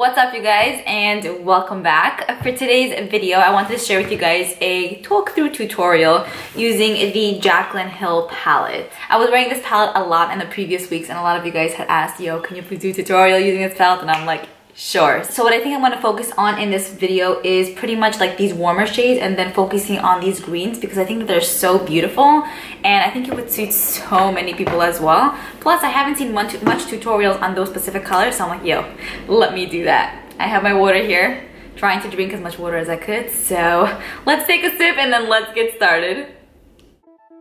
What's up you guys, and welcome back. For today's video, I wanted to share with you guys a talk-through tutorial using the Jaclyn Hill palette. I was wearing this palette a lot in the previous weeks, and a lot of you guys had asked, yo, can you please do a tutorial using this palette? And I'm like, sure. So what I think I'm going to focus on in this video is pretty much like these warmer shades and then focusing on these greens because I think that they're so beautiful and I think it would suit so many people as well. Plus I haven't seen much tutorials on those specific colors, so I'm like, yo, let me do that. I have my water here, trying to drink as much water as I could, so let's take a sip and then let's get started.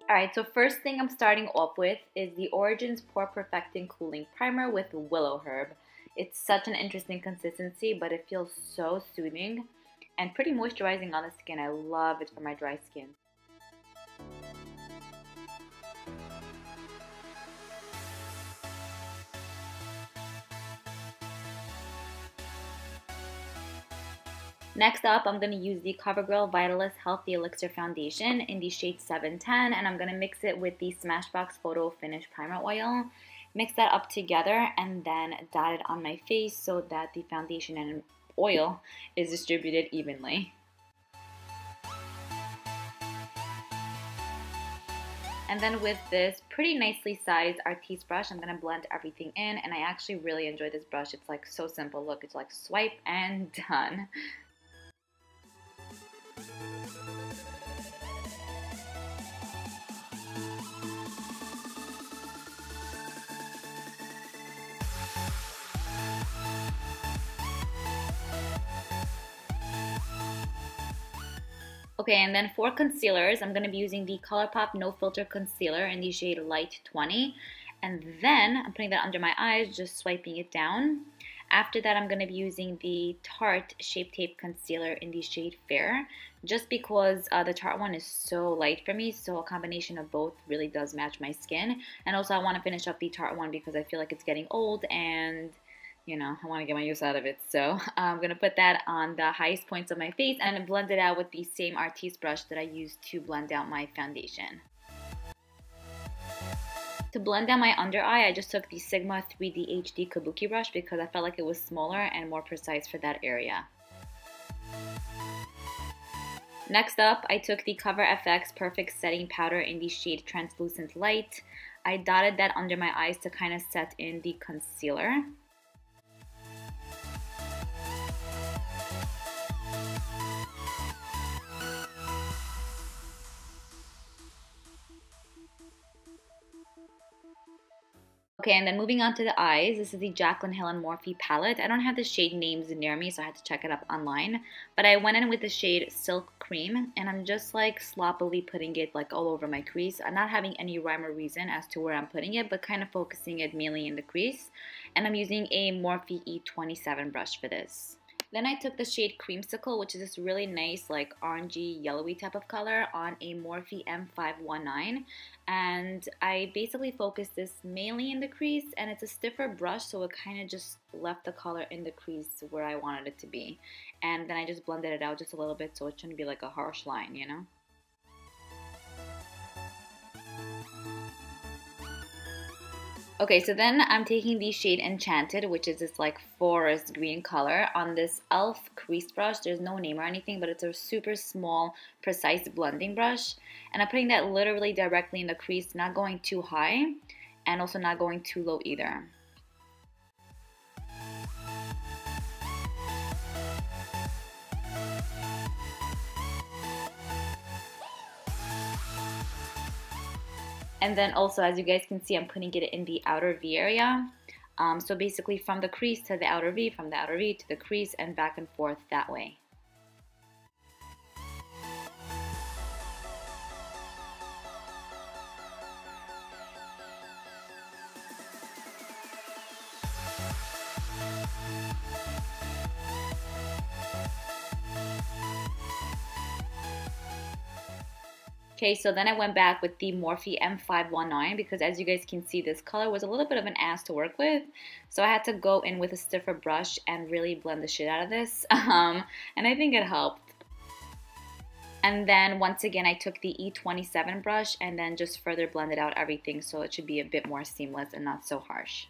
Alright, so first thing I'm starting off with is the Origins Pore Perfecting Cooling Primer with Willow Herb. It's such an interesting consistency, but it feels so soothing and pretty moisturizing on the skin. I love it for my dry skin. Next up, I'm going to use the CoverGirl Vitalist Healthy Elixir Foundation in the shade 710, and I'm going to mix it with the Smashbox Photo Finish Primer Oil. Mix that up together and then dot it on my face so that the foundation and oil is distributed evenly. And then with this pretty nicely sized Artiste brush, I'm going to blend everything in, and I actually really enjoy this brush. It's like so simple. Look, it's like swipe and done. Okay, and then for concealers, I'm going to be using the ColourPop No Filter Concealer in the shade Light 20. And then I'm putting that under my eyes, just swiping it down. After that, I'm going to be using the Tarte Shape Tape Concealer in the shade Fair, just because the Tarte one is so light for me, so a combination of both really does match my skin. And also I want to finish up the Tarte one because I feel like it's getting old and you know, I want to get my use out of it. So I'm going to put that on the highest points of my face and blend it out with the same Artiste brush that I used to blend out my foundation. To blend out my under eye, I just took the Sigma 3D HD Kabuki brush because I felt like it was smaller and more precise for that area. Next up, I took the Cover FX Perfect Setting Powder in the shade Translucent Light. I dotted that under my eyes to kind of set in the concealer. Okay, and then moving on to the eyes, this is the Jaclyn Hill and Morphe palette. I don't have the shade names near me, so I had to check it up online. But I went in with the shade Silk Cream, and I'm just like sloppily putting it like all over my crease. I'm not having any rhyme or reason as to where I'm putting it, but kind of focusing it mainly in the crease. And I'm using a Morphe E27 brush for this. Then I took the shade Creamsicle, which is this really nice like orangey yellowy type of color, on a Morphe M519, and I basically focused this mainly in the crease, and it's a stiffer brush, so it kind of just left the color in the crease where I wanted it to be. And then I just blended it out just a little bit so it shouldn't be like a harsh line, you know? Okay, so then I'm taking the shade Enchanted, which is this like forest green color, on this e.l.f. crease brush. There's no name or anything, but it's a super small, precise blending brush. And I'm putting that literally directly in the crease, not going too high, and also not going too low either. And then also, as you guys can see, I'm putting it in the outer V area. So basically from the crease to the outer V, from the outer V to the crease, and back and forth that way. Okay, so then I went back with the Morphe M519 because as you guys can see, this color was a little bit of an ass to work with. So I had to go in with a stiffer brush and really blend the shit out of this. And I think it helped. And then once again, I took the E27 brush and then just further blended out everything so it should be a bit more seamless and not so harsh.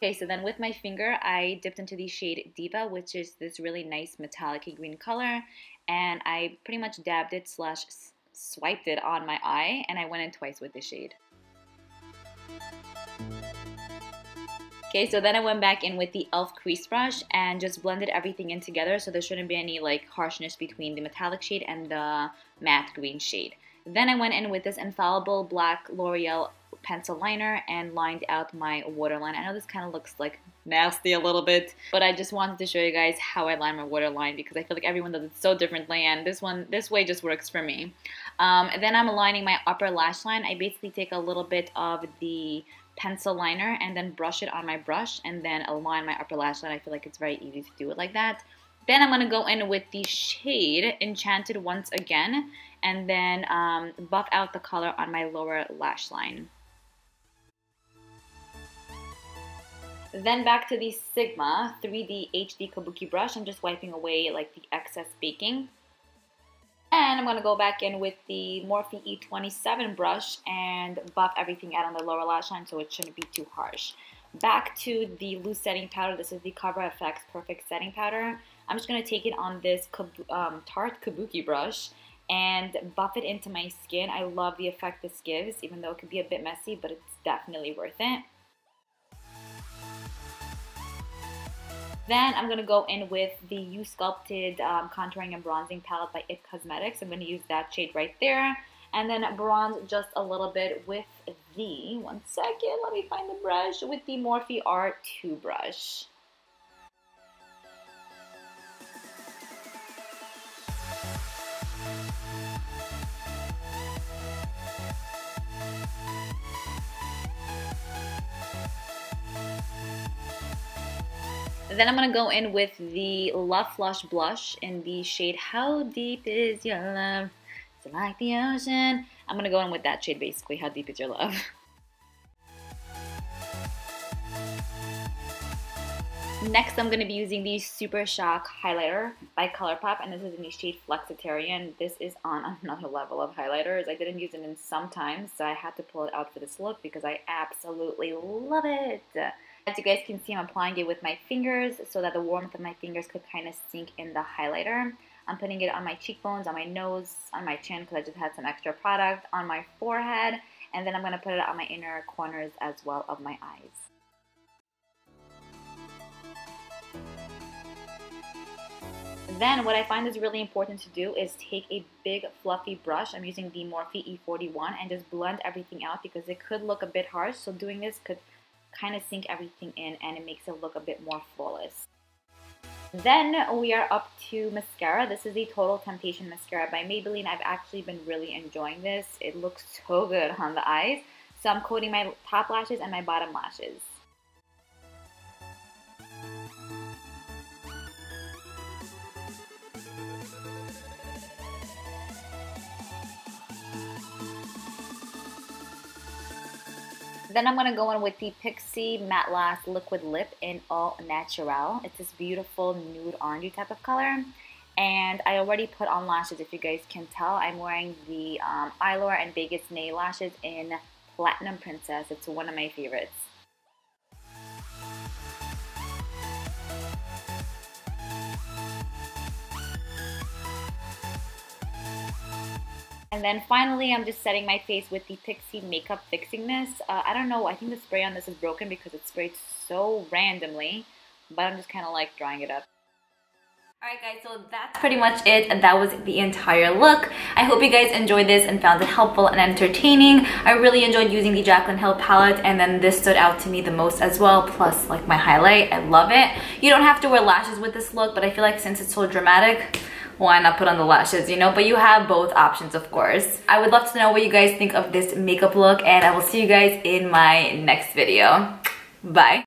Okay, so then with my finger, I dipped into the shade Diva, which is this really nice metallic green color, and I pretty much dabbed it slash swiped it on my eye, and I went in twice with the shade. Okay, so then I went back in with the e.l.f. crease brush and just blended everything in together, so there shouldn't be any like harshness between the metallic shade and the matte green shade. Then I went in with this infallible black L'Oreal pencil liner and lined out my waterline. I know this kind of looks like nasty a little bit, but I just wanted to show you guys how I line my waterline because I feel like everyone does it so differently, and this way just works for me. Then I'm aligning my upper lash line. I basically take a little bit of the pencil liner and then brush it on my brush and then align my upper lash line. I feel like it's very easy to do it like that. Then I'm going to go in with the shade Enchanted once again and then buff out the color on my lower lash line. Then back to the Sigma 3D HD Kabuki brush. I'm just wiping away like the excess baking. And I'm going to go back in with the Morphe E27 brush and buff everything out on the lower lash line so it shouldn't be too harsh. Back to the loose setting powder. This is the Cover FX Perfect Setting Powder. I'm just going to take it on this Tarte Kabuki brush and buff it into my skin. I love the effect this gives, even though it could be a bit messy, but it's definitely worth it. Then I'm going to go in with the You Sculpted Contouring and Bronzing Palette by IT Cosmetics. I'm going to use that shade right there. And then bronze just a little bit with the, one second, let me find the brush, with the Morphe R2 brush. Then I'm going to go in with the Love Flush blush in the shade How Deep Is Your Love? It's like the ocean. I'm going to go in with that shade basically, How Deep Is Your Love? Next, I'm going to be using the Super Shock highlighter by ColourPop, and this is in the shade Flexitarian. This is on another level of highlighters. I didn't use it in some time, so I had to pull it out for this look because I absolutely love it. As you guys can see, I'm applying it with my fingers so that the warmth of my fingers could kind of sink in the highlighter. I'm putting it on my cheekbones, on my nose, on my chin because I just had some extra product, on my forehead, and then I'm going to put it on my inner corners as well of my eyes. Then what I find is really important to do is take a big fluffy brush. I'm using the Morphe E41 and just blend everything out because it could look a bit harsh. So doing this could kind of sink everything in and it makes it look a bit more flawless. Then we are up to mascara. This is the Total Temptation mascara by Maybelline. I've actually been really enjoying this. It looks so good on the eyes. So I'm coating my top lashes and my bottom lashes. Then I'm going to go in with the Pixi Matte Lash Liquid Lip in All Natural. It's this beautiful nude orangey type of color. And I already put on lashes, if you guys can tell. I'm wearing the Eylure and Vegas nail lashes in Platinum Princess. It's one of my favorites. And then finally, I'm just setting my face with the Pixi Makeup Fixing Mist. I don't know, I think the spray on this is broken because it sprayed so randomly, but I'm just kind of like drying it up. Alright guys, so that's pretty much it, and that was the entire look. I hope you guys enjoyed this and found it helpful and entertaining. I really enjoyed using the Jaclyn Hill palette, and then this stood out to me the most as well, plus like my highlight. I love it. You don't have to wear lashes with this look, but I feel like since it's so dramatic, why not put on the lashes, you know? But you have both options, of course. I would love to know what you guys think of this makeup look, and I will see you guys in my next video. Bye.